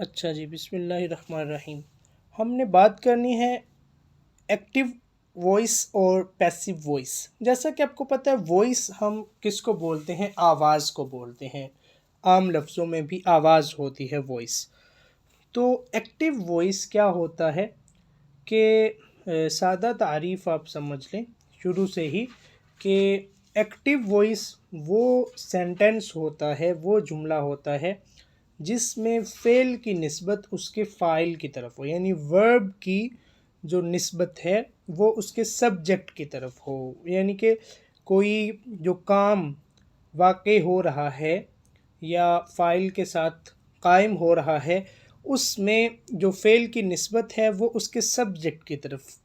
अच्छा जी, बिस्मिल्लाहिर्रहमानिर्रहीम। हमने बात करनी है एक्टिव वॉइस और पैसिव वॉइस। जैसा कि आपको पता है, वॉइस हम किसको बोलते हैं? आवाज़ को बोलते हैं। आम लफ्ज़ों में भी आवाज़ होती है वॉइस। तो एक्टिव वॉइस क्या होता है कि सादा तारीफ़ आप समझ लें शुरू से ही कि एक्टिव वॉइस वो सेंटेंस होता है, वो जुमला होता है जिसमें फ़ेल की निस्बत उसके फ़ाइल की तरफ हो, यानी वर्ब की जो निस्बत है वो उसके सब्जेक्ट की तरफ हो। यानी कि कोई जो काम वाक़ई हो रहा है या फ़ाइल के साथ कायम हो रहा है, उसमें जो फ़ेल की निस्बत है वो उसके सब्जेक्ट की तरफ,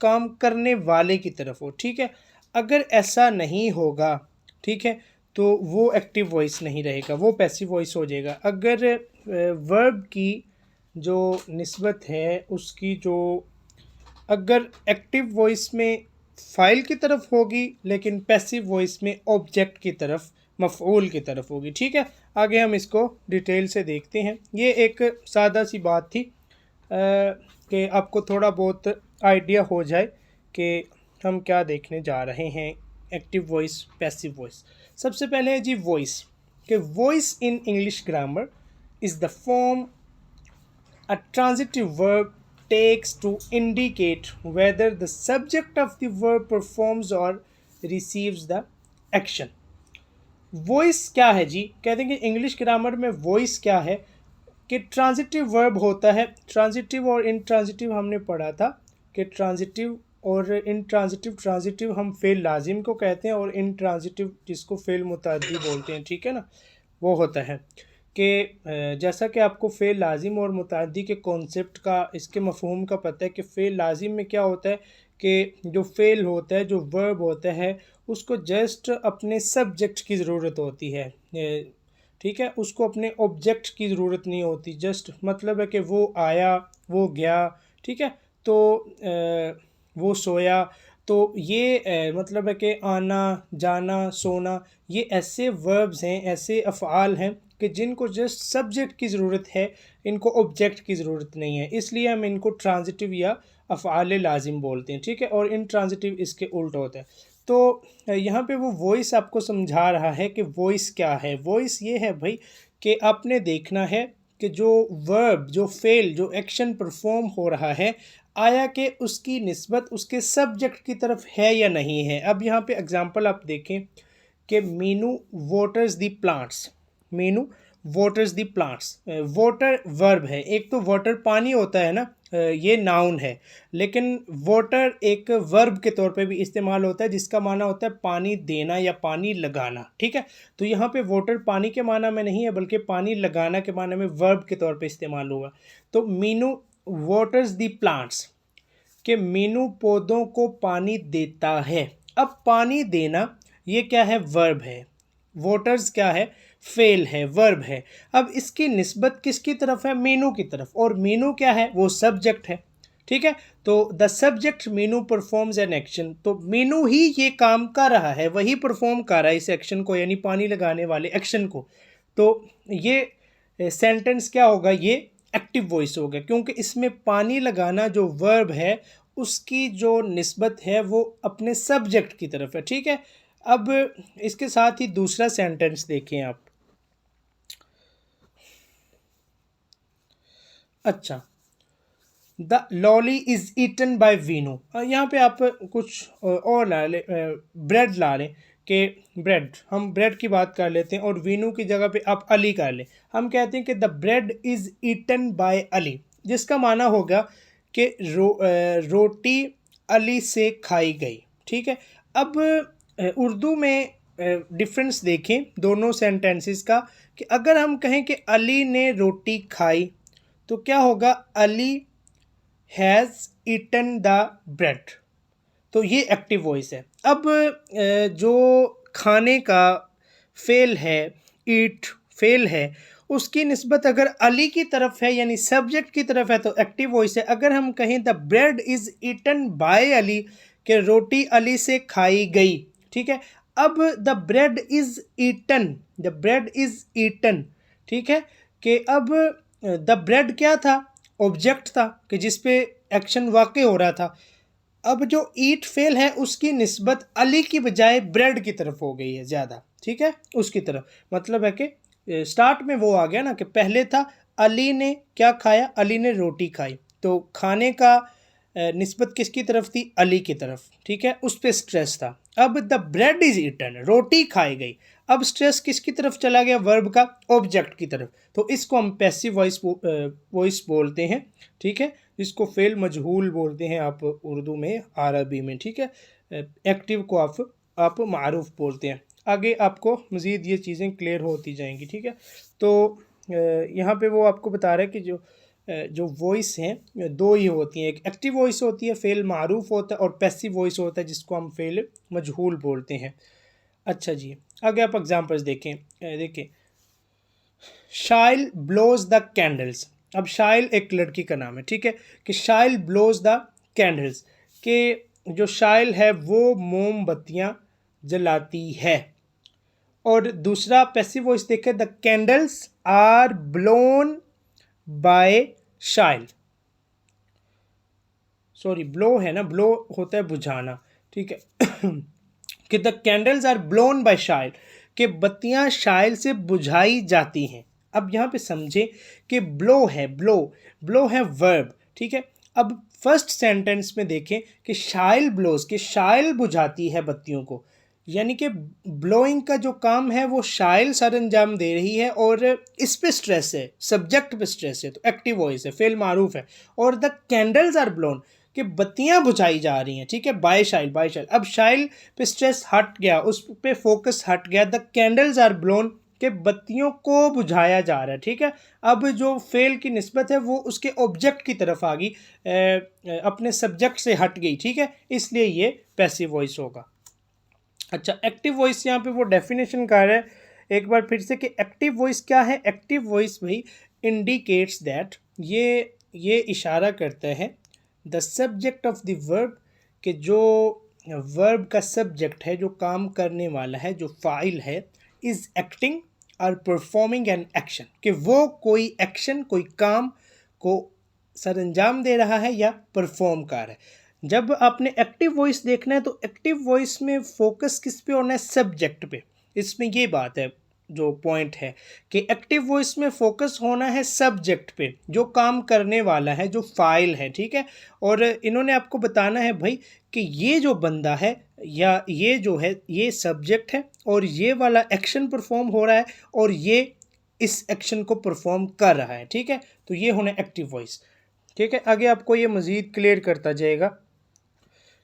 काम करने वाले की तरफ हो, ठीक है? अगर ऐसा नहीं होगा, ठीक है, तो वो एक्टिव वॉइस नहीं रहेगा, वो पैसिव वॉइस हो जाएगा। अगर वर्ब की जो निस्बत है उसकी जो, अगर एक्टिव वॉइस में फ़ाइल की तरफ होगी लेकिन पैसिव वॉइस में ऑब्जेक्ट की तरफ, मफ़ऊल की तरफ होगी, ठीक है? आगे हम इसको डिटेल से देखते हैं। ये एक सादा सी बात थी कि आपको थोड़ा बहुत आइडिया हो जाए कि हम क्या देखने जा रहे हैं, एक्टिव वॉइस, पैसिव वॉइस। सबसे पहले है जी वॉइस, कि voice in English grammar is the form a transitive verb takes to indicate whether the subject of the verb performs or receives the action. Voice क्या है जी? कहते हैं कि इंग्लिश ग्रामर में वॉइस क्या है कि ट्रांजिटिव वर्ब होता है। ट्रांजिटिव और इंट्रांजिटिव हमने पढ़ा था कि ट्रांजिटिव और इंट्रांजिटिव, ट्रांजिटिव हम फेल लाजिम को कहते हैं और इंट्रांजिटिव जिसको फेल मुतअद्दी बोलते हैं, ठीक है ना, वो होता है कि जैसा कि आपको फ़ेल लाजिम और मुतअद्दी के कॉन्सेप्ट का, इसके मफ़हूम का पता है कि फ़ेल लाजिम में क्या होता है कि जो फ़ेल होता है, जो वर्ब होता है, उसको जस्ट अपने सब्जेक्ट की ज़रूरत होती है, ठीक है, उसको अपने ऑब्जेक्ट की ज़रूरत नहीं होती। जस्ट मतलब है कि वो आया, वो गया, ठीक है, तो वो सोया। तो ये मतलब है कि आना, जाना, सोना, ये ऐसे वर्ब्स हैं, ऐसे अफ़आल हैं कि जिनको जस्ट सब्जेक्ट की ज़रूरत है, इनको ऑब्जेक्ट की ज़रूरत नहीं है, इसलिए हम इनको ट्रांजिटिव या अफ़आल लाजिम बोलते हैं, ठीक है, और इंट्रांजिटिव इसके उल्ट होता है। तो यहाँ पे वो वॉइस आपको समझा रहा है कि वॉइस क्या है। वॉइस ये है भाई कि आपने देखना है कि जो वर्ब, जो फ़ेल, जो एक्शन परफॉर्म हो रहा है, आया कि उसकी निस्बत उसके सब्जेक्ट की तरफ है या नहीं है। अब यहाँ पे एग्जांपल आप देखें कि Meenu waters the plants, Meenu waters the plants, water verb है। एक तो वाटर पानी होता है ना, ये नाउन है, लेकिन वाटर एक वर्ब के तौर पे भी इस्तेमाल होता है जिसका माना होता है पानी देना या पानी लगाना, ठीक है। तो यहाँ पे वाटर पानी के माना में नहीं है बल्कि पानी लगाना के माना में वर्ब के तौर पे इस्तेमाल होगा। तो मीनू वाटर्स द प्लांट्स, कि मीनू पौधों को पानी देता है। अब पानी देना ये क्या है? वर्ब है। वाटर्स क्या है? फेल है, वर्ब है। अब इसकी निस्बत किसकी तरफ है? मीनू की तरफ। और मीनू क्या है? वो सब्जेक्ट है, ठीक है। तो the subject Meenu performs an action, तो मीनू ही ये काम कर रहा है, वही परफॉर्म कर रहा है इस एक्शन को, यानी पानी लगाने वाले एक्शन को। तो ये सेंटेंस क्या होगा? ये एक्टिव वॉइस होगा, क्योंकि इसमें पानी लगाना जो वर्ब है उसकी जो निस्बत है वो अपने सब्जेक्ट की तरफ है, ठीक है। अब इसके साथ ही दूसरा सेंटेंस देखें आप। अच्छा, the lolly is eaten by Vinu. यहाँ पे आप कुछ और ला लें, ब्रेड ला लें कि ब्रेड, हम ब्रेड की बात कर लेते हैं और वीनू की जगह पे आप अली कर लें। हम कहते हैं कि the bread is eaten by Ali, जिसका माना होगा कि रोटी अली से खाई गई, ठीक है। अब उर्दू में डिफरेंस देखें दोनों सेंटेंसेस का, कि अगर हम कहें कि अली ने रोटी खाई, तो क्या होगा? Ali has eaten the bread, तो ये एक्टिव वॉइस है। अब जो खाने का फेल है, ईट फेल है, उसकी निस्बत अगर अली की तरफ है यानी सब्जेक्ट की तरफ है तो एक्टिव वॉइस है। अगर हम कहें the bread is eaten by Ali, कि रोटी अली से खाई गई, ठीक है। अब the bread is eaten, the bread is eaten, ठीक है, कि अब द ब्रेड क्या था, ऑब्जेक्ट था कि जिस पे एक्शन वाकई हो रहा था। अब जो ईट फेल है उसकी निस्बत अली की बजाय ब्रेड की तरफ हो गई है ज़्यादा, ठीक है, उसकी तरफ। मतलब है कि स्टार्ट में वो आ गया ना कि पहले था अली ने क्या खाया, अली ने रोटी खाई, तो खाने का निस्बत किसकी तरफ थी, अली की तरफ, ठीक है, उस पर स्ट्रेस था। अब द ब्रेड इज ईटन, रोटी खाई गई, अब स्ट्रेस किसकी तरफ चला गया, वर्ब का ऑब्जेक्ट की तरफ। तो इसको हम पैसिव वॉइस बोलते हैं, ठीक है, इसको फेल मजहूल बोलते हैं आप उर्दू में, अरबी में, ठीक है। एक्टिव को आप मारूफ बोलते हैं। आगे आपको मज़ीद ये चीज़ें क्लियर होती जाएंगी, ठीक है। तो यहाँ पे वो आपको बता रहा है कि जो वॉइस हैं दो ही होती हैं, एक एक्टिव वॉइस होती है, फेल मारूफ होता है, और पैसिव वॉइस होता है जिसको हम फेल मजहूल बोलते हैं। अच्छा जी, आगे आप एग्जांपल्स देखें। देखें, शाइल ब्लोज द कैंडल्स। अब शाइल एक लड़की का नाम है, ठीक है, कि शाइल ब्लोज द कैंडल्स, कि जो शाइल है वो मोमबत्तियाँ जलाती है। और दूसरा पैसिव वॉइस देखें, the candles are blown by Shail. Sorry, blow है ना, ब्लो होता है बुझाना, ठीक है। कि the candles are blown by Shail, कि बत्तियां शाइल से बुझाई जाती हैं। अब यहाँ पे समझे कि ब्लो है, ब्लो है वर्ब, ठीक है। अब फर्स्ट सेंटेंस में देखें कि शाइल ब्लोज, कि शाइल बुझाती है बत्तियों को, यानी कि ब्लोइंग का जो काम है वो शाइल सर अंजाम दे रही है, और इस पे स्ट्रेस है, सब्जेक्ट पे स्ट्रेस है, तो एक्टिव वॉइस है, फेल मारूफ है। और द कैंडल्स आर ब्लोन, कि बत्तियां बुझाई जा रही हैं, ठीक है, बाय शाइल। अब शाइल पे स्ट्रेस हट गया, उस पे फोकस हट गया, द कैंडल्स आर ब्लोन, के बत्तियों को बुझाया जा रहा है, ठीक है। अब जो फेल की निस्बत है वो उसके ऑब्जेक्ट की तरफ आ गई, अपने सब्जेक्ट से हट गई, ठीक है, इसलिए ये पैसिव वॉइस होगा। अच्छा, एक्टिव वॉइस, यहाँ पे वो डेफिनेशन कर रहा है एक बार फिर से कि एक्टिव वॉइस क्या है। एक्टिव वॉइस भाई इंडिकेट्स दैट, ये इशारा करता है, the subject of the verb, कि जो वर्ब का सब्जेक्ट है, जो काम करने वाला है, जो फाइल है, इज एक्टिंग और परफॉर्मिंग एन एक्शन, कि वो कोई एक्शन, कोई काम को सर अंजाम दे रहा है या परफॉर्म कर रहा है। जब आपने एक्टिव वॉइस देखना है तो एक्टिव वॉइस में फोकस किस पे होना है, सब्जेक्ट पे। इसमें ये बात है, जो पॉइंट है कि एक्टिव वॉइस में फोकस होना है सब्जेक्ट पे, जो काम करने वाला है, जो फाइल है, ठीक है। और इन्होंने आपको बताना है भाई कि ये जो बंदा है या ये जो है, ये सब्जेक्ट है, और ये वाला एक्शन परफॉर्म हो रहा है, और ये इस एक्शन को परफॉर्म कर रहा है, ठीक है। तो ये होना एक्टिव वॉइस, ठीक है। आगे आपको ये मज़ीद क्लियर करता जाएगा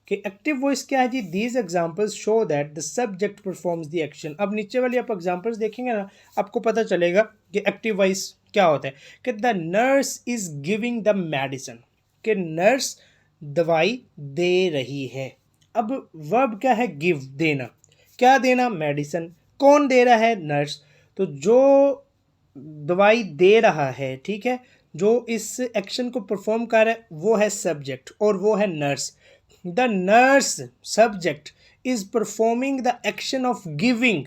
कि एक्टिव वॉइस क्या है जी। These examples show that the subject performs the action. अब नीचे वाली आप एग्जाम्पल्स देखेंगे ना, आपको पता चलेगा कि एक्टिव वॉइस क्या होता है। कि the nurse is giving the medicine, कि नर्स दवाई दे रही है। अब वर्ब क्या है, गिव, देना, क्या देना, मेडिसिन। कौन दे रहा है, नर्स। तो जो दवाई दे रहा है, ठीक है, जो इस एक्शन को परफॉर्म कर रहा है वो है सब्जेक्ट, और वो है nurse. The nurse subject is performing the action of giving,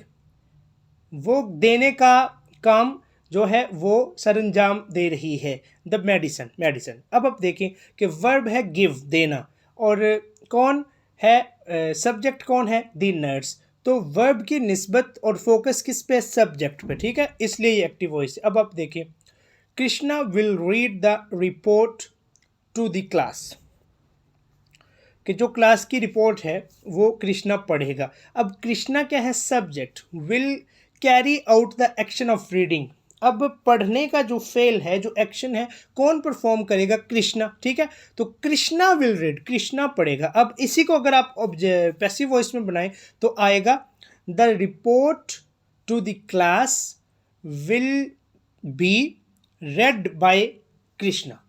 वो देने का काम जो है वो सरंजाम दे रही है, द मेडिसिन। अब आप देखें कि वर्ब है गिव, देना, और कौन है सब्जेक्ट, कौन है, द नर्स। तो वर्ब की निस्बत और फोकस किस पे, सब्जेक्ट पे, ठीक है, इसलिए ये एक्टिव वॉइस। अब आप देखें, Krishna will read the report to the class, कि जो क्लास की रिपोर्ट है वो कृष्णा पढ़ेगा। अब कृष्णा क्या है, subject, will carry out the action of reading. अब पढ़ने का जो फेल है, जो एक्शन है, कौन परफॉर्म करेगा, कृष्णा, ठीक है। तो कृष्णा विल रीड, कृष्णा पढ़ेगा। अब इसी को अगर आप पैसिव वॉइस में बनाएं तो आएगा, the report to the class will be read by Krishna.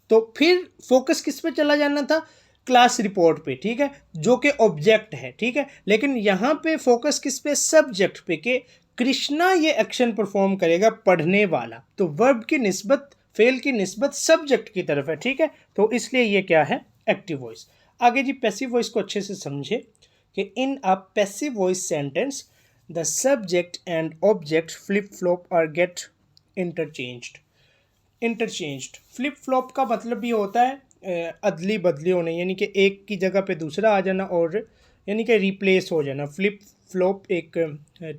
तो फिर फोकस किस पे चला जाना था, क्लास रिपोर्ट पे, ठीक है, जो कि ऑब्जेक्ट है, ठीक है। लेकिन यहाँ पे फोकस किस पे, सब्जेक्ट पे, कि कृष्णा ये एक्शन परफॉर्म करेगा, पढ़ने वाला। तो वर्ब की निस्बत, फेल की निस्बत सब्जेक्ट की तरफ है, ठीक है। तो इसलिए ये क्या है, एक्टिव वॉइस। आगे जी, पैसिव वॉइस को अच्छे से समझे कि in a passive voice sentence the subject and object flip flop और get interchanged, interchanged. Flip flop का मतलब ये होता है अदली बदली होने, यानी कि एक की जगह पे दूसरा आ जाना, और यानी कि रिप्लेस हो जाना। फ्लिप फ्लॉप एक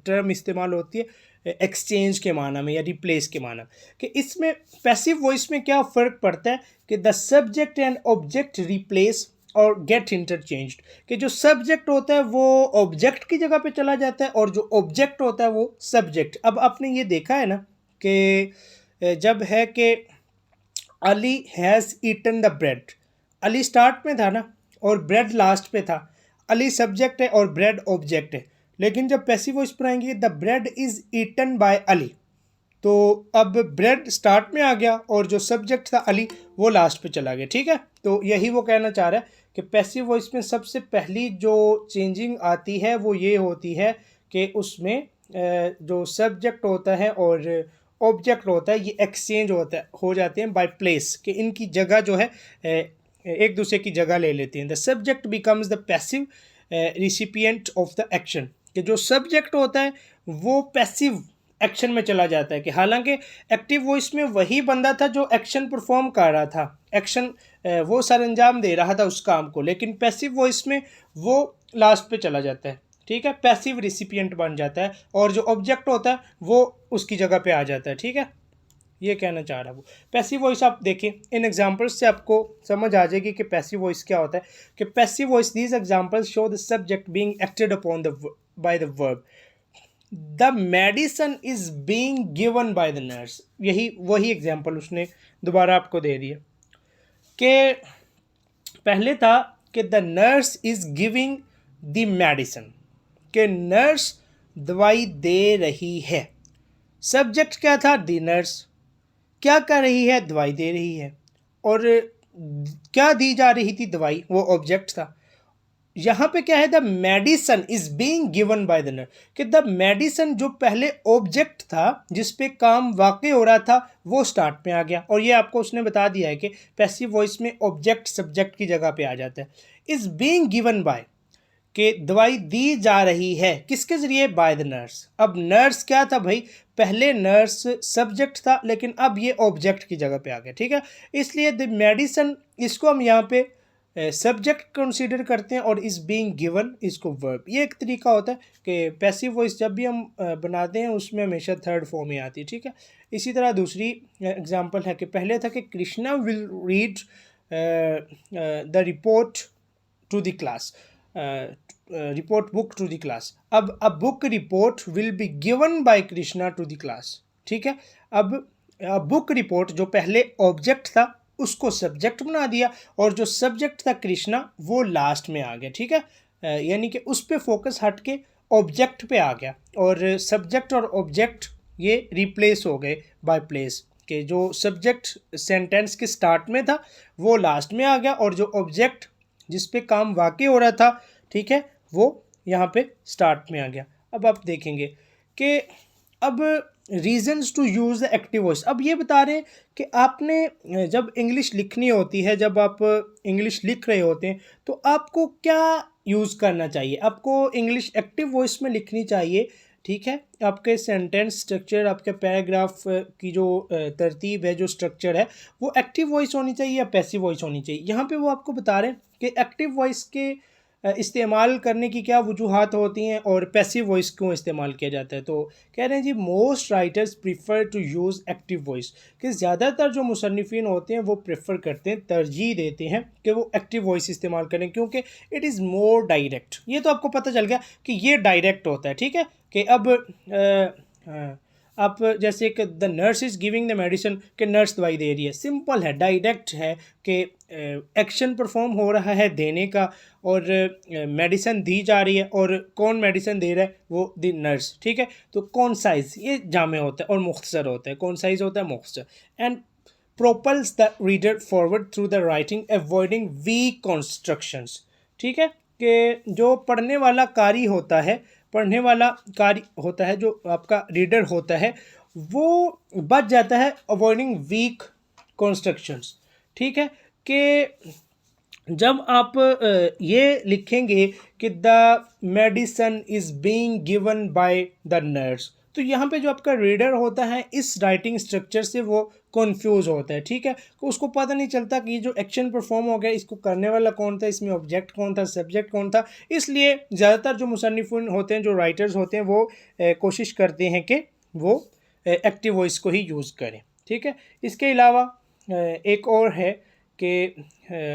टर्म इस्तेमाल होती है एक्सचेंज के माना में या रिप्लेस के माना कि इसमें पैसिव वॉइस में क्या फ़र्क पड़ता है कि the subject and object replace और गेट इंटरचेंज्ड, कि जो सब्जेक्ट होता है वो ऑब्जेक्ट की जगह पे चला जाता है और जो ऑब्जेक्ट होता है वो सब्जेक्ट। अब आपने ये देखा है ना कि जब है कि Ali has eaten the bread, Ali start में था ना और ब्रेड लास्ट पे था। अली सब्जेक्ट है और ब्रेड ऑब्जेक्ट है, लेकिन जब पैसिव वॉइस पर आएंगे the bread is eaten by Ali, तो अब ब्रेड स्टार्ट में आ गया और जो सब्जेक्ट था अली वो लास्ट पे चला गया। ठीक है, तो यही वो कहना चाह रहा है कि पैसिव वॉइस में सबसे पहली जो चेंजिंग आती है वो ये होती है कि उसमें जो सब्जेक्ट होता है और ऑब्जेक्ट होता है ये एक्सचेंज होता है, हो जाते हैं बाय प्लेस, कि इनकी जगह जो है एक दूसरे की जगह ले लेती हैं। The subject becomes the passive recipient of the action, कि जो सब्जेक्ट होता है वो पैसिव एक्शन में चला जाता है, कि हालांकि एक्टिव वॉइस में वही बंदा था जो एक्शन परफॉर्म कर रहा था, एक्शन वो सर अंजाम दे रहा था उस काम को, लेकिन पैसिव वॉइस में वो लास्ट पे चला जाता है। ठीक है, पैसिव रिसिपिएंट बन जाता है और जो ऑब्जेक्ट होता है वो उसकी जगह पे आ जाता है। ठीक है, ये कहना चाह रहा है वो। पैसिव वॉइस आप देखें, इन एग्जांपल्स से आपको समझ आ जाएगी कि पैसिव वॉइस क्या होता है। कि passive voice, these examples show the subject being acted upon the by the verb. The medicine is being given by the nurse, यही वही एग्जांपल उसने दोबारा आपको दे दिया कि पहले था कि the nurse is giving the medicine, कि नर्स दवाई दे रही है। सब्जेक्ट क्या था? The nurse. क्या कर रही है? दवाई दे रही है। और क्या दी जा रही थी? दवाई, वो ऑब्जेक्ट था। यहाँ पे क्या है? The medicine is being given by the nurse, कि द मेडिसन जो पहले ऑब्जेक्ट था जिस पे काम वाकई हो रहा था वो स्टार्ट में आ गया, और ये आपको उसने बता दिया है कि पैसिव वॉइस में ऑब्जेक्ट सब्जेक्ट की जगह पे आ जाता है। इज बीइंग गिवन बाय, कि दवाई दी जा रही है किसके ज़रिए? Bye the nurse. अब नर्स क्या था भाई? पहले नर्स सब्जेक्ट था, लेकिन अब ये ऑब्जेक्ट की जगह पे आ गया। ठीक है, इसलिए द मेडिसन इसको हम यहाँ पे सब्जेक्ट कंसीडर करते हैं और इज़ बीइंग गिवन इसको वर्ब। ये एक तरीका होता है कि पैसिव वॉइस जब भी हम बनाते हैं उसमें हमेशा थर्ड फॉर्म में आती है। ठीक है, इसी तरह दूसरी एग्जांपल है कि पहले था कि Krishna will read the report to the class, report book to the class. अब a book report will be given by Krishna to the class. ठीक है, अब बुक रिपोर्ट जो पहले ऑब्जेक्ट था उसको सब्जेक्ट बना दिया, और जो सब्जेक्ट था कृष्णा वो लास्ट में आ गया। ठीक है, यानी कि उस पर फोकस हट के ऑब्जेक्ट पे आ गया, और सब्जेक्ट और ऑब्जेक्ट ये रिप्लेस हो गए बाय प्लेस, कि जो सब्जेक्ट सेंटेंस के स्टार्ट में था वो लास्ट में आ गया, और जो ऑब्जेक्ट जिस पे काम वाकई हो रहा था, ठीक है, वो यहाँ पे स्टार्ट में आ गया। अब आप देखेंगे कि अब reasons to use the active voice. अब ये बता रहे हैं कि आपने जब इंग्लिश लिखनी होती है, जब आप इंग्लिश लिख रहे होते हैं तो आपको क्या यूज़ करना चाहिए? आपको इंग्लिश एक्टिव वॉइस में लिखनी चाहिए। ठीक है, आपके सेंटेंस स्ट्रक्चर, आपके पैराग्राफ की जो तरतीब है, जो स्ट्रक्चर है, वो एक्टिव वॉइस होनी चाहिए या पैसिव वॉइस होनी चाहिए। यहाँ पे वो आपको बता रहे हैं कि एक्टिव वॉइस के इस्तेमाल करने की क्या वजूहात होती हैं और पैसिव वॉइस क्यों इस्तेमाल किया जाता है। तो कह रहे हैं जी, most writers prefer to use active voice, कि ज़्यादातर जो मुसन्निफ़ीन होते हैं वो प्रेफर करते हैं, तरजीह देते हैं कि वो एक्टिव वॉइस इस्तेमाल करें, क्योंकि इट इज़ मोर डायरेक्ट। ये तो आपको पता चल गया कि ये डायरेक्ट होता है। ठीक है, कि अब आप जैसे कि the nurse is giving the medicine, कि नर्स दवाई दे रही है, सिंपल है, डायरेक्ट है कि एक्शन परफॉर्म हो रहा है देने का, और मेडिसिन दी जा रही है, और कौन मेडिसिन दे रहा है? वो द नर्स। ठीक है, तो कौन साइज ये जामे होता है और मुख्तसर होता है, कौन साइज होता है? मुख्तसर। And propels the reader forward through the writing avoiding weak constructions. ठीक है, कि जो पढ़ने वाला कारी होता है, पढ़ने वाला कारी होता है, जो आपका रीडर होता है, वो बच जाता है अवॉइडिंग वीक कंस्ट्रक्शंस। ठीक है, कि जब आप ये लिखेंगे कि the medicine is being given by the nurse, तो यहाँ पे जो आपका रीडर होता है इस राइटिंग स्ट्रक्चर से वो कंफ्यूज होता है, ठीक है। तो उसको पता नहीं चलता कि ये जो एक्शन परफॉर्म हो गया इसको करने वाला कौन था, इसमें ऑब्जेक्ट कौन था, सब्जेक्ट कौन था। इसलिए ज़्यादातर जो मुसन्निफ़ीन होते हैं, जो राइटर्स होते हैं, वो कोशिश करते हैं कि वो एक्टिव वॉइस को ही यूज़ करें, ठीक है। इसके अलावा एक और है कि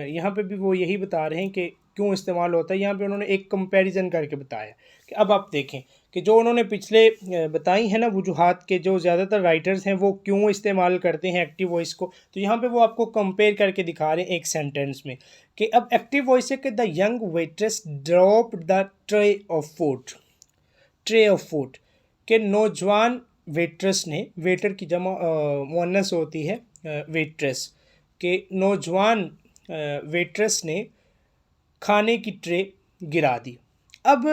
यहाँ पे भी वो यही बता रहे हैं कि क्यों इस्तेमाल होता है। यहाँ पे उन्होंने एक कंपैरिजन करके बताया कि अब आप देखें कि जो उन्होंने पिछले बताई है ना वजूहात के, जो ज़्यादातर राइटर्स हैं वो क्यों इस्तेमाल करते हैं एक्टिव वॉइस को, तो यहाँ पे वो आपको कंपेयर करके दिखा रहे हैं एक सेंटेंस में कि अब एक्टिव वॉइस है कि the young waitress drop the tray of food के नौजवान वेट्रेस ने, वेटर की जमा मुअन्नस होती है वेट्रेस, के नौजवान वेट्रेस ने खाने की ट्रे गिरा दी। अब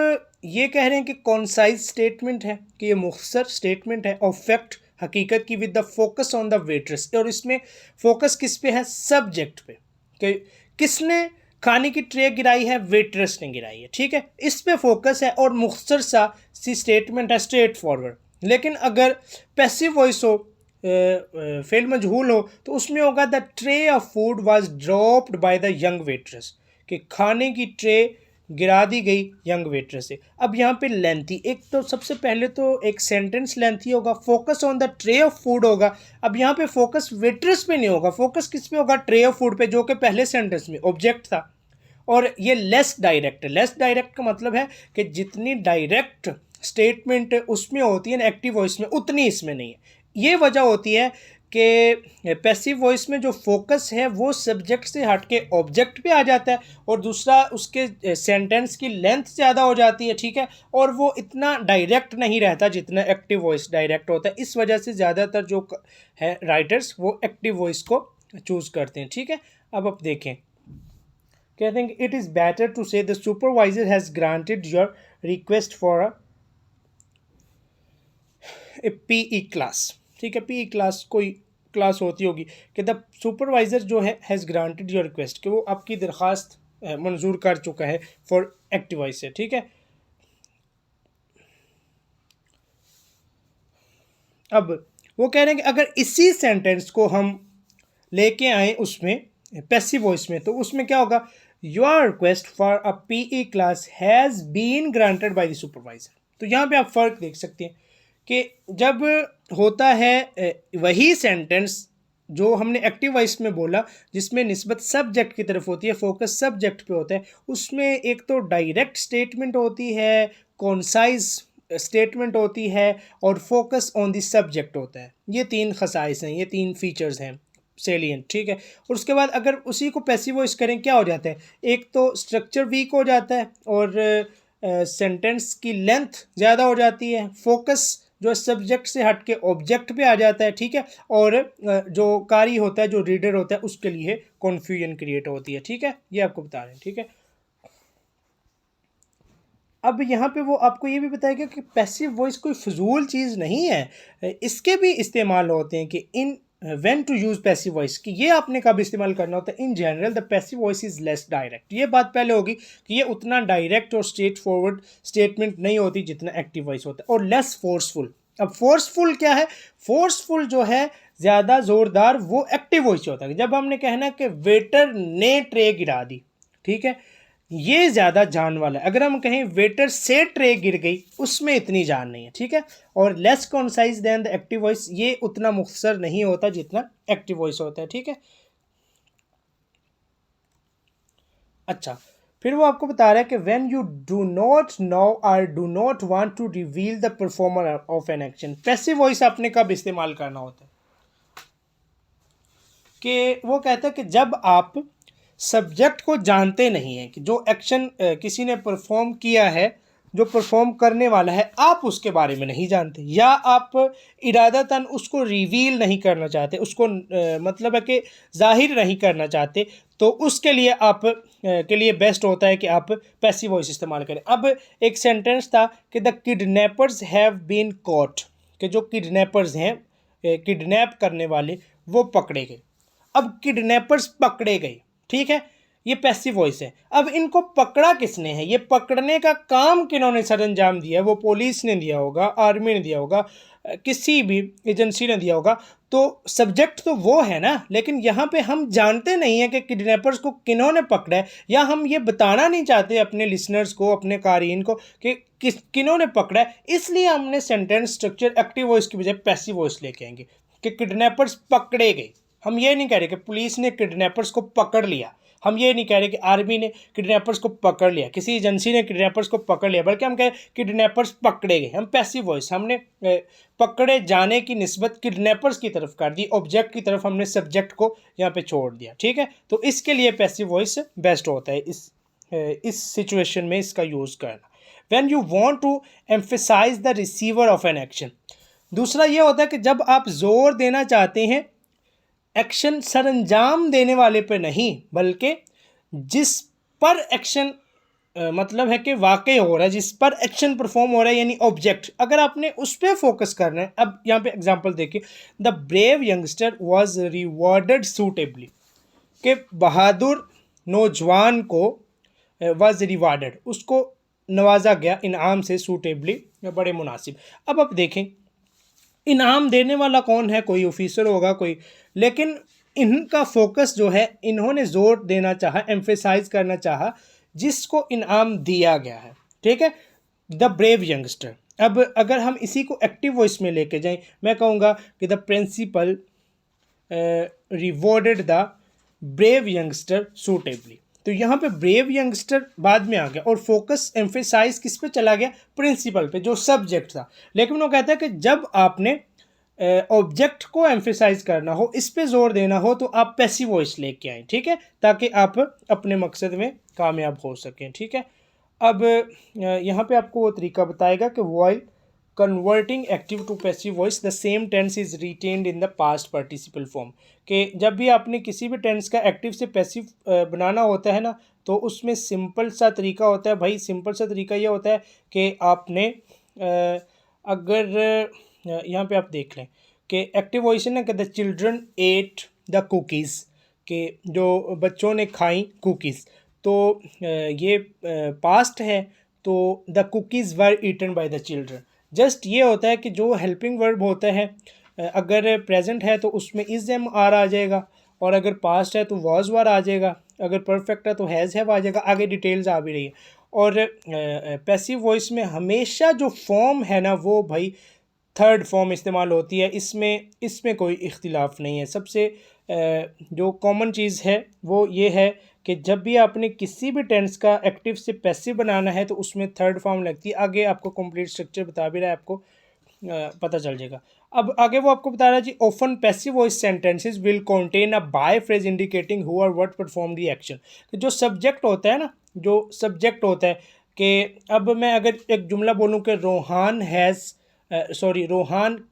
ये कह रहे हैं कि कॉन्साइज स्टेटमेंट है, कि ये मुख्तसर स्टेटमेंट है ऑफ फैक्ट, हकीकत की, with the focus on the waitress, और इसमें फोकस किस पे है, सब्जेक्ट पे, कि किसने खाने की ट्रे गिराई है, वेट्रेस ने गिराई है, ठीक है, इस पे फोकस है और मुख्तसर सा सी स्टेटमेंट है, स्ट्रेट फॉरवर्ड। लेकिन अगर पैसिव वॉइस हो, फेल मजहूल हो, तो उसमें होगा the tray of food was dropped by the young waitress, कि खाने की ट्रे गिरा दी गई यंग वेट्रेस से। अब यहाँ पे लेंथी, एक तो सबसे पहले तो एक सेंटेंस लेंथी होगा, focus on the tray of food होगा। अब यहाँ पे फोकस वेट्रेस पे नहीं होगा, फोकस किस पे होगा, ट्रे ऑफ फूड पे, जो कि पहले सेंटेंस में ऑब्जेक्ट था। और ये लेस डायरेक्ट, लेस डायरेक्ट का मतलब है कि जितनी डायरेक्ट स्टेटमेंट उसमें होती है ना एक्टिव वॉइस में, उतनी इसमें नहीं है। ये वजह होती है कि पैसिव वॉइस में जो फोकस है वो सब्जेक्ट से हट के ऑब्जेक्ट पे आ जाता है, और दूसरा उसके सेंटेंस की लेंथ ज़्यादा हो जाती है, ठीक है, और वो इतना डायरेक्ट नहीं रहता जितना एक्टिव वॉइस डायरेक्ट होता है। इस वजह से ज़्यादातर जो है राइटर्स वो एक्टिव वॉइस को चूज़ करते हैं, ठीक है। अब आप देखें, कहते हैं कि it is better to say the supervisor has granted your request for a PE class, ठीक है। पीई क्लास कोई क्लास होती होगी, कि द सुपरवाइज़र जो है हैज़ ग्रांटेड योर रिक्वेस्ट, कि वो आपकी दरख्वास्त मंजूर कर चुका है फॉर एक्टिव वॉइस से, ठीक है। अब वो कह रहे हैं कि अगर इसी सेंटेंस को हम लेके आए उसमें पैसिव वॉइस में, तो उसमें क्या होगा, your request for a PE class has been granted by the supervisor. तो यहाँ पे आप फ़र्क देख सकते हैं कि जब होता है वही सेंटेंस जो हमने एक्टिव वॉइस में बोला, जिसमें निस्बत सब्जेक्ट की तरफ होती है, फोकस सब्जेक्ट पे होता है, उसमें एक तो डायरेक्ट स्टेटमेंट होती है, कॉन्साइज स्टेटमेंट होती है, और फोकस ऑन द सब्जेक्ट होता है। ये तीन खसाइस हैं, ये तीन फीचर्स हैं सेलियंट, ठीक है। और उसके बाद अगर उसी को पैसिव वॉइस करें, क्या हो जाता है, एक तो स्ट्रक्चर वीक हो जाता है, और सेंटेंस की लेंथ ज़्यादा हो जाती है, फोकस जो सब्जेक्ट से हट के ऑब्जेक्ट पे आ जाता है, ठीक है, और जो कारी होता है, जो रीडर होता है, उसके लिए कन्फ्यूजन क्रिएट होती है, ठीक है। ये आपको बता रहे हैं, ठीक है। अब यहाँ पे वो आपको ये भी बताएगा कि पैसिव वॉइस कोई फजूल चीज़ नहीं है, इसके भी इस्तेमाल होते हैं, कि in when to use passive voice, कि ये आपने कब इस्तेमाल करना होता है। In general the passive voice is less direct, ये बात पहले होगी कि ये उतना डायरेक्ट और स्ट्रेट फॉरवर्ड स्टेटमेंट नहीं होती जितना एक्टिव वॉइस होता है, और लेस फोर्सफुल। अब फोर्सफुल क्या है, फोर्सफुल जो है ज़्यादा ज़ोरदार, वो एक्टिव वॉइस होता है। जब हमने कहना कि वेटर ने ट्रे गिरा दी, ठीक है, ये ज़्यादा जान वाला है। अगर हम कहें वेटर से ट्रे गिर गई, उसमें इतनी जान नहीं है, ठीक है। और less concise than the active voice, ये उतना मुख्तसर नहीं होता जितना एक्टिव वॉइस होता है, ठीक है। अच्छा, फिर वो आपको बता रहा है कि when you do not know और do not want to reveal the performer of an action, passive voice आपने कब इस्तेमाल करना होता है, कि वो कहता है कि जब आप सब्जेक्ट को जानते नहीं हैं, कि जो एक्शन किसी ने परफॉर्म किया है, जो परफॉर्म करने वाला है, आप उसके बारे में नहीं जानते, या आप इरादतन उसको रिवील नहीं करना चाहते, उसको मतलब है कि जाहिर नहीं करना चाहते, तो उसके लिए आप के लिए बेस्ट होता है कि आप पैसिव वॉइस इस्तेमाल करें। अब एक सेंटेंस था कि the kidnappers have been caught, कि जो किडनैपर्स हैं, किडनैप करने वाले, वो पकड़े गए। अब किडनैपर्स पकड़े गए, ठीक है, ये पैसिव वॉइस है। अब इनको पकड़ा किसने है, ये पकड़ने का काम किन्होंने सर अंजाम दिया है, वो पुलिस ने दिया होगा, आर्मी ने दिया होगा, किसी भी एजेंसी ने दिया होगा। तो सब्जेक्ट तो वो है ना, लेकिन यहाँ पे हम जानते नहीं हैं कि किडनैपर्स को किन्होंने पकड़ा है, या हम ये बताना नहीं चाहते अपने लिसनर्स को, अपने कारीन को कि किन्होंने पकड़ा है। इसलिए हमने सेंटेंस स्ट्रक्चर एक्टिव वॉइस की बजाय पैसिव वॉइस लेके आएंगे कि किडनैपर्स पकड़े गए। हम ये नहीं कह रहे कि पुलिस ने किडनैपर्स को पकड़ लिया, हम ये नहीं कह रहे कि आर्मी ने किडनैपर्स को पकड़ लिया, किसी एजेंसी ने किडनैपर्स को पकड़ लिया, बल्कि हम कह किडनैपर्स पकड़े गए। हम पैसिव वॉइस, हमने पकड़े जाने की निस्बत किडनैपर्स की तरफ कर दी, ऑब्जेक्ट की तरफ हमने सब्जेक्ट को यहाँ पे छोड़ दिया। ठीक है, तो इसके लिए पैसिव वॉइस बेस्ट होता है इस सिचुएशन में इसका यूज़ करना। When you want to emphasise the receiver of an action. दूसरा ये होता है कि जब आप जोर देना चाहते हैं एक्शन सरंजाम देने वाले पे नहीं, बल्कि जिस पर एक्शन मतलब है कि वाकई हो रहा है, जिस पर एक्शन परफॉर्म हो रहा है, यानी ऑब्जेक्ट, अगर आपने उस पर फोकस करना है। अब यहाँ पे एग्जांपल देखिए, the brave youngster was rewarded suitably, कि बहादुर नौजवान को वाज रिवार्डेड, उसको नवाजा गया इनाम से, सूटेबली बड़े मुनासिब। अब आप देखें इनाम देने वाला कौन है, कोई ऑफिसर होगा कोई, लेकिन इनका फोकस जो है, इन्होंने जोर देना चाहा, एम्फेसाइज करना चाहा जिसको इनाम दिया गया है। ठीक है, द ब्रेव यंगस्टर। अब अगर हम इसी को एक्टिव वॉइस में लेके जाएं, मैं कहूँगा कि the principal rewarded the brave youngster suitably. तो यहाँ पे ब्रेव यंगस्टर बाद में आ गया और फोकस एम्फेसाइज किस पे चला गया, प्रिंसिपल पे, जो सब्जेक्ट था। लेकिन वो कहता है कि जब आपने ऑब्जेक्ट को एम्फेसाइज करना हो, इस पे जोर देना हो, तो आप पैसिव वॉइस लेके आए। ठीक है, ताकि आप अपने मकसद में कामयाब हो सकें। ठीक है, अब यहाँ पे आपको वो तरीका बताएगा कि while converting active to passive voice the same tense is retained in the past participle form. कि जब भी आपने किसी भी टेंस का एक्टिव से पैसिव बनाना होता है ना, तो उसमें सिंपल सा तरीका होता है भाई। सिंपल सा तरीका ये होता है कि आपने अगर यहाँ पे आप देख लें कि एक्टिव वॉइस है ना, कि the children at the cookies, के जो बच्चों ने खाई कुकीज़, तो ये पास्ट है, तो the cookies were eaten by the children. Just ये होता है कि जो हेल्पिंग वर्ब होता है, अगर प्रेजेंट है तो उसमें इज़ एम आर आ जाएगा, और अगर पास्ट है तो वॉज वर आ जाएगा, अगर परफेक्ट है तो हैज़ हैव आ जाएगा। आगे डिटेल्स आ भी रही है। और पैसिव वॉइस में हमेशा जो फॉर्म है ना, वो भाई थर्ड फॉर्म इस्तेमाल होती है। इसमें कोई इख्तिलाफ़ नहीं है। सबसे जो कॉमन चीज़ है वो ये है कि जब भी आपने किसी भी टेंस का एक्टिव से पैसिव बनाना है तो उसमें थर्ड फॉर्म लगती है। आगे आपको कंप्लीट स्ट्रक्चर बता भी रहा है, आपको पता चल जाएगा। अब आगे वो आपको बता रहा है जी, often passive voice sentences will contain a by phrase indicating who और व्हाट परफॉर्म द एक्शन। जो सब्जेक्ट होता है ना, जो सब्जेक्ट होता है कि अब मैं अगर एक जुमला बोलूँ कि रोहान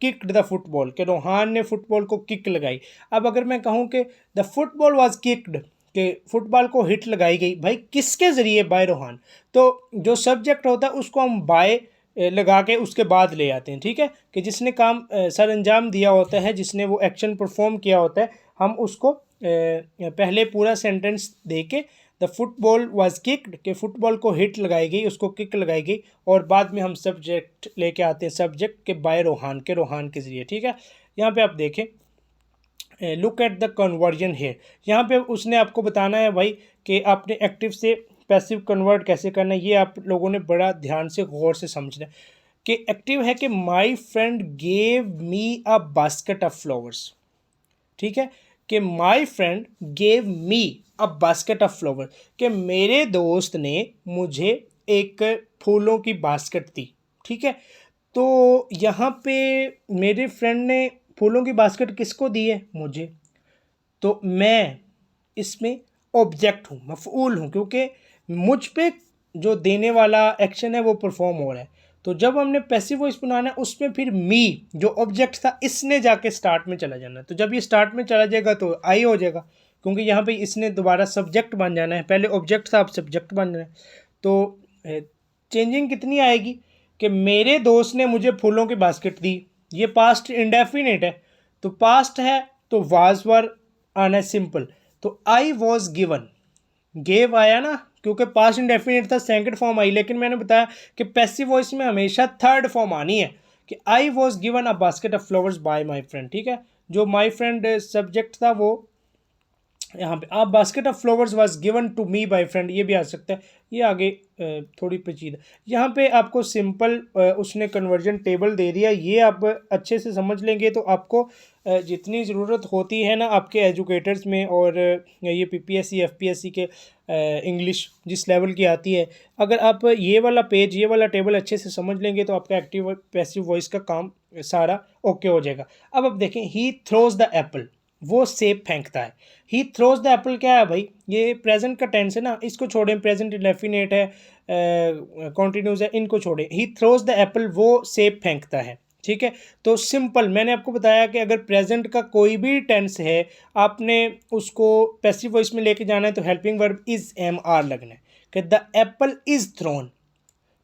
किक्ड द फुटबॉल, कि रोहान ने फुटबॉल को किक लगाई। अब अगर मैं कहूँ कि द फुटबॉल वाज किक्ड, कि फुटबॉल को हिट लगाई गई, भाई किसके ज़रिए, बाय रोहान। तो जो सब्जेक्ट होता है उसको हम बाय लगा के उसके बाद ले आते हैं। ठीक है, कि जिसने काम सर अंजाम दिया होता है, जिसने वो एक्शन परफॉर्म किया होता है, हम उसको पहले पूरा सेंटेंस दे के द फुटबॉल वाज किक्ड, के फुटबॉल को हिट लगाई गई, उसको किक लगाई गई, और बाद में हम सब्जेक्ट लेके आते हैं, सब्जेक्ट के बाय रोहान, के रोहान के ज़रिए। ठीक है, यहाँ पे आप देखें, look at the conversion here. यहाँ पे उसने आपको बताना है भाई कि आपने एक्टिव से पैसिव कन्वर्ट कैसे करना है। ये आप लोगों ने बड़ा ध्यान से गौर से समझना है कि एक्टिव है कि my friend gave me a basket of flowers. ठीक है, कि my friend gave me a basket of flower, कि मेरे दोस्त ने मुझे एक फूलों की बास्केट दी। ठीक है, तो यहाँ पे मेरे फ्रेंड ने फूलों की बास्केट किसको दी है, मुझे। तो मैं इसमें ऑब्जेक्ट हूँ, मफ़ऊल हूँ, क्योंकि मुझ पे जो देने वाला एक्शन है वो परफॉर्म हो रहा है। तो जब हमने पैसिव वॉइस बनाना है, उसमें फिर मी जो ऑब्जेक्ट था, इसने जाके स्टार्ट में चला जाना है। तो जब ये स्टार्ट में चला जाएगा तो आई हो जाएगा, क्योंकि यहाँ पे इसने दोबारा सब्जेक्ट बन जाना है। पहले ऑब्जेक्ट था, अब सब्जेक्ट बन जाना है। तो चेंजिंग कितनी आएगी कि मेरे दोस्त ने मुझे फूलों की बास्केट दी। ये पास्ट इंडेफिनिट है, तो पास्ट है तो वाज वर आना है सिंपल। तो आई वॉज गिवन, गेव आया ना, क्योंकि पास्ट इंडेफिनिट था, सेकंड फॉर्म आई, लेकिन मैंने बताया कि पैसिव वॉइस में हमेशा थर्ड फॉर्म आनी है कि I was given a basket of flowers bye my friend. ठीक है, जो माई फ्रेंड सब्जेक्ट था वो यहाँ पे आप basket of flowers was given to me by friend, ये भी आ सकता है। ये आगे थोड़ी पेचीदा, यहाँ पे आपको सिंपल उसने कन्वर्जन टेबल दे दिया, ये आप अच्छे से समझ लेंगे तो आपको जितनी ज़रूरत होती है ना आपके एजुकेटर्स में, और ये पीपीएससी एफपीएससी के इंग्लिश जिस लेवल की आती है, अगर आप ये वाला पेज ये वाला टेबल अच्छे से समझ लेंगे तो आपका एक्टिव पैसिव वॉइस का काम सारा ओके हो जाएगा। अब आप देखें, ही थ्रोज द एप्पल, वो सेब फेंकता है। ही थ्रोज द एप्पल क्या है भाई, ये प्रेजेंट का टेंस है ना, इसको छोड़ें, प्रेजेंट इंडेफिनिट है, कॉन्टिन्यूस है, इनको छोड़ें। ही थ्रोज द एप्पल, वो सेब फेंकता है। ठीक है, तो सिंपल मैंने आपको बताया कि अगर प्रेजेंट का कोई भी टेंस है आपने उसको पैसिव वॉइस में लेके जाना है तो helping verb is am are लगना है कि द एप्पल इज थ्रोन।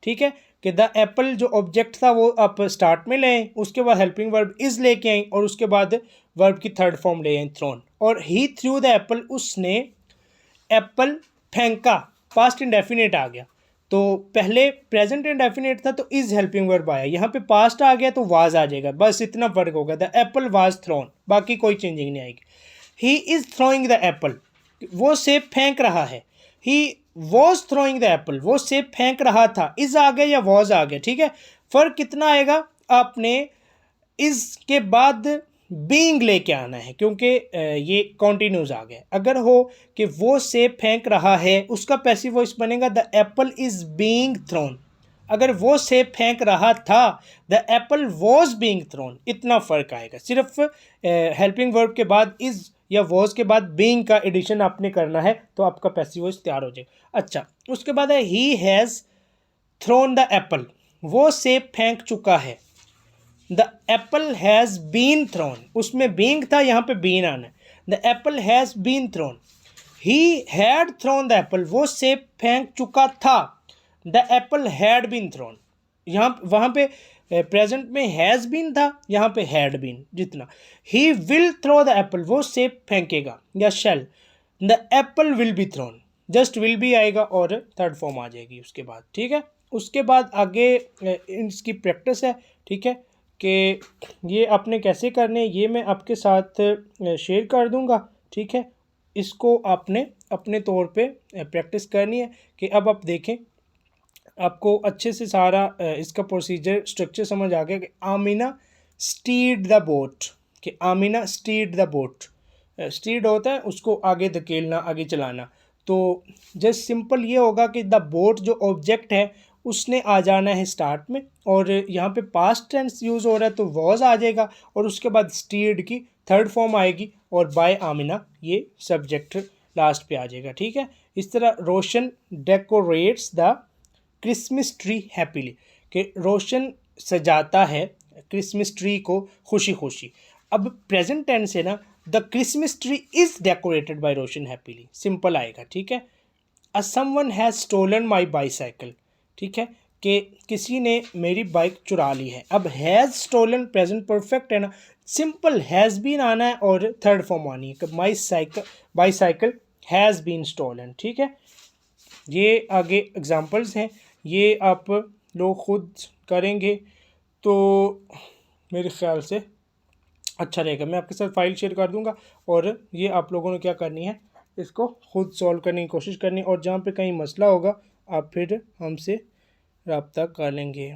ठीक है, कि द एप्पल जो ऑब्जेक्ट था वो आप स्टार्ट में ले आए, उसके बाद हेल्पिंग वर्ब इज लेके आई और उसके बाद वर्ब की थर्ड फॉर्म ले आई थ्रोन। और ही थ्रू द एप्पल, उसने एप्पल फेंका, पास्ट इंडेफिनिट आ गया। तो पहले प्रेजेंट इंडेफिनिट था तो इज हेल्पिंग वर्ब आया, यहाँ पे पास्ट आ गया तो वाज आ जाएगा, बस इतना फर्क होगा। द एप्पल वाज थ्रोन, बाकी कोई चेंजिंग नहीं आएगी। He is throwing the apple, वो सेब फेंक रहा है। He was throwing the apple, वो सेब फेंक रहा था। इज आ गया या वॉज आ गया। ठीक है, फर्क कितना आएगा, आपने इज के बाद बीइंग लेके आना है, क्योंकि ये कॉन्टिन्यूस आ गया। अगर हो कि वो सेब फेंक रहा है, उसका पैसिव वॉइस बनेगा the apple is being thrown. अगर वो सेब फेंक रहा था, the apple was being thrown. इतना फ़र्क आएगा, सिर्फ हेल्पिंग वर्ब के बाद इज या वॉज के बाद बीइंग का एडिशन आपने करना है तो आपका पैसिव वॉइस तैयार हो जाएगा। अच्छा, उसके बाद है he has thrown the apple, वो सेब फेंक चुका है। The apple has been thrown, उसमें बीइंग था, यहाँ पे बीन आना है। The apple has been thrown. He had thrown the apple, वो सेब फेंक चुका था। The apple had been thrown, यहाँ वहाँ पे प्रेजेंट में हैज़ बीन था, यहाँ पे हैड बीन जितना। He will throw the apple, वो सेब फेंकेगा या shall. The apple will be thrown, just will भी आएगा और थर्ड फॉर्म आ जाएगी उसके बाद। ठीक है, उसके बाद आगे इसकी प्रैक्टिस है। ठीक है, कि ये आपने कैसे करने ये मैं आपके साथ शेयर कर दूंगा। ठीक है, इसको आपने अपने तौर पे प्रैक्टिस करनी है कि अब आप देखें आपको अच्छे से सारा इसका प्रोसीजर स्ट्रक्चर समझ आ गया कि आमिना स्टीड द बोट, कि Amina stead the boat, stead होता है उसको आगे धकेलना, आगे चलाना। तो जस्ट सिंपल ये होगा कि द बोट जो ऑब्जेक्ट है उसने आ जाना है स्टार्ट में, और यहाँ पे पास्ट टेंस यूज़ हो रहा है तो वॉज आ जाएगा, और उसके बाद स्टीड की थर्ड फॉर्म आएगी और बाय आमिना ये सब्जेक्ट लास्ट पे आ जाएगा। ठीक है, इस तरह रोशन decorates the Christmas tree happily, कि रोशन सजाता है क्रिसमस ट्री को खुशी खुशी। अब प्रेजेंट टेंस है ना, the Christmas tree is decorated by Roshan happily, simple आएगा। ठीक है, uh someone has stolen my bicycle, ठीक है, कि किसी ने मेरी बाइक चुरा ली है। अब हैज़ स्टोलन प्रेजेंट परफेक्ट है ना, सिंपल हैज़ बीन आना है और थर्ड फॉर्म आनी है कि my cycle bicycle has been stolen. ठीक है, ये आगे एग्जांपल्स हैं, ये आप लोग खुद करेंगे तो मेरे ख्याल से अच्छा रहेगा। मैं आपके साथ फाइल शेयर कर दूंगा और ये आप लोगों ने क्या करनी है, इसको खुद सॉल्व करने की कोशिश करनी, और जहाँ पे कहीं मसला होगा आप फिर हमसे रब्ता कर लेंगे।